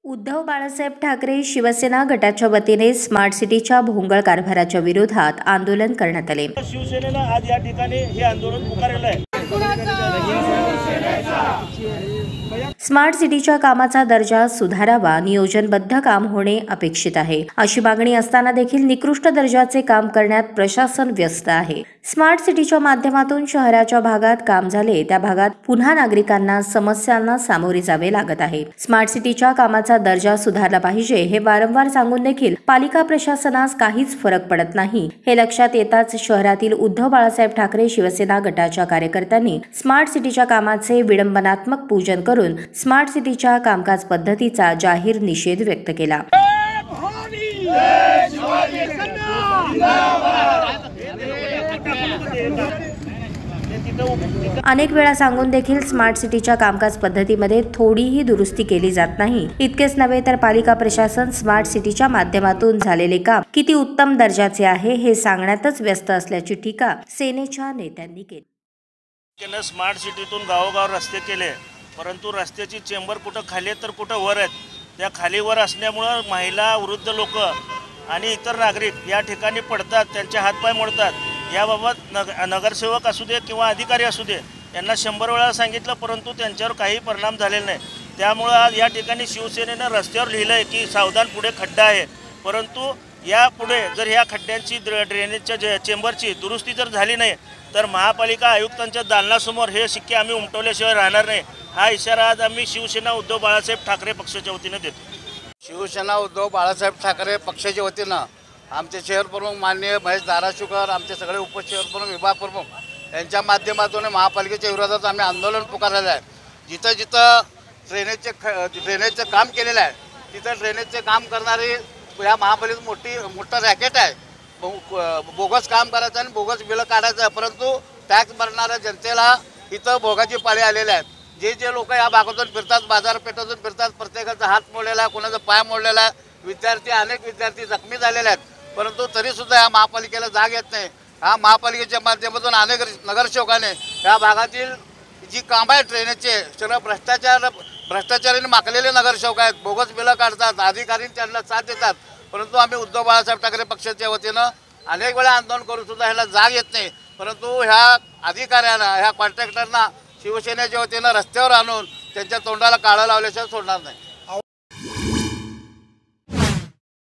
उद्धव बाळासाहेब ठाकरे शिवसेना गटाच्या वतीने स्मार्ट सिटीच्या भोंगळ कारभाराच्या विरोधात आंदोलन करण्यात आले। शिवसेनेनं आज या ठिकाणी हे आंदोलन पुकारलेलं आहे। स्मार्ट सिटीच्या कामाचा दर्जा सुधारावा, नियोजनबद्ध काम होणे अपेक्षित आहे अशी मागणी असताना देखील निकृष्ट दर्जाचे काम करण्यात प्रशासन व्यस्त आहे। स्मार्ट सिटीच्या माध्यमातून शहराच्या भागात काम झाले त्या भागात पुन्हा नागरिकांना समस्यांना सामोरे जावे लागत आहे। स्मार्ट सिटीच्या कामाचा दर्जा सुधारला पाहिजे हे वारंवार सांगून देखील पालिका प्रशासनास काहीच फरक पडत नाही। हे लक्षात येताच शहरातील उद्धव बाळासाहेब ठाकरे शिवसेना गटाच्या कार्यकर्त्यांनी स्मार्ट सिटीच्या कामाचे विडंबनात्मक पूजन करून स्मार्ट सिटीच्या कामकाज पद्धतीचा जाहीर निषेध व्यक्त केला। अनेक वेळा सांगून देखील स्मार्ट सिटीच्या कामकाज पद्धतीमध्ये थोडीही दुरुस्ती केली जात नाही। इतकेच नव्हे तर पालिका प्रशासन स्मार्ट सिटीच्या माध्यमातून झालेले काम किती उत्तम दर्जाचे आहे हे सांगण्यातच व्यस्त असल्याची टीका सेनेच्या नेत्यांनी केली। स्मार्ट सिटीतून गावोगाव रस्ते केले, परंतु रस्त्याची चेंबर कुठं खाली तर कुठं वर आहेत। त्या खाली वर असल्यामुळं महिला, वृद्ध लोक आणि इतर नागरिक या ठिकाणी पडतात, त्यांचे हातपाय मोडतात। याबाबत नगरसेवक असू दे किंवा अधिकारी असू दे यांना 100 वेळा सांगितलं, परंतु त्यांच्यावर काही परिणाम झालेला नाही। त्यामुळं आज या ठिकाणी शिवसेनेनं रस्त्यावर लिहिलं आहे की सावधान, पुढे खड्डा आहे। परंतु यापुढे जर ह्या खड्ड्यांची ड्रेनेजच्या चेंबरची दुरुस्ती जर झाली नाही तर महापालिका आयुक्तांच्या दालनासमोर हे शिक्के आम्ही उमटवल्याशिवाय राहणार नाही। हा इशारा आज आम्ही शिवसेना उद्धव बाळासाहेब ठाकरे पक्षाच्या वतीने देतो। शिवसेना उद्धव बाळासाहेब ठाकरे पक्षाच्या वतीनं आमचे शहर प्रमुख माननीय महेश धाराशिवकर, आमचे सगळे उपशहर प्रमुख, विभाग प्रमुख यांच्या माध्यमातून महापालिकेच्या विरोधात आम्ही आंदोलन पुकारलेलं आहे। जिथं जिथं ड्रेनेजचं काम केलेलं आहे तिथं ड्रेनेजचे काम करणारी या महापालिकेत मोठं रॅकेट आहे। बोगस काम करायचं आणि बोगस बिलं काढायचं आहे, परंतु टॅक्स भरणाऱ्या जनतेला इथं भोगाची पाळी आलेल्या आहेत। जे लोक या भागातून फिरतात, बाजारपेठेतून फिरतात, प्रत्येकाचा हात मोडलेला आहे, कोणाचा पाय मोडलेला आहे, अनेक विद्यार्थी जखमी झालेले आहेत, परंतु तरीसुद्धा या महापालिकेला जाग येत नाही। हा महापालिकेच्या माध्यमातून अनेक नगरसेवकाने या भागातील जी कामं आहेत ड्रेनेजचे सगळं भ्रष्टाचाराने माखलेले नगरसेवक आहेत, बोगस बिलं काढतात, अधिकारी त्यांना साथ देतात, परंतु आम्ही उद्धव बाळासाहेब ठाकरे पक्षाच्या वतीनं अनेक वेळा आंदोलन करून सुद्धा ह्याला जाग येत नाही। परंतु ह्या अधिकाऱ्यांना, ह्या कॉन्ट्रॅक्टरना शिवसेनेच्या वतीनं रस्त्यावर आणून त्यांच्या तोंडाला काळं लावल्याशिवाय सोडणार नाही।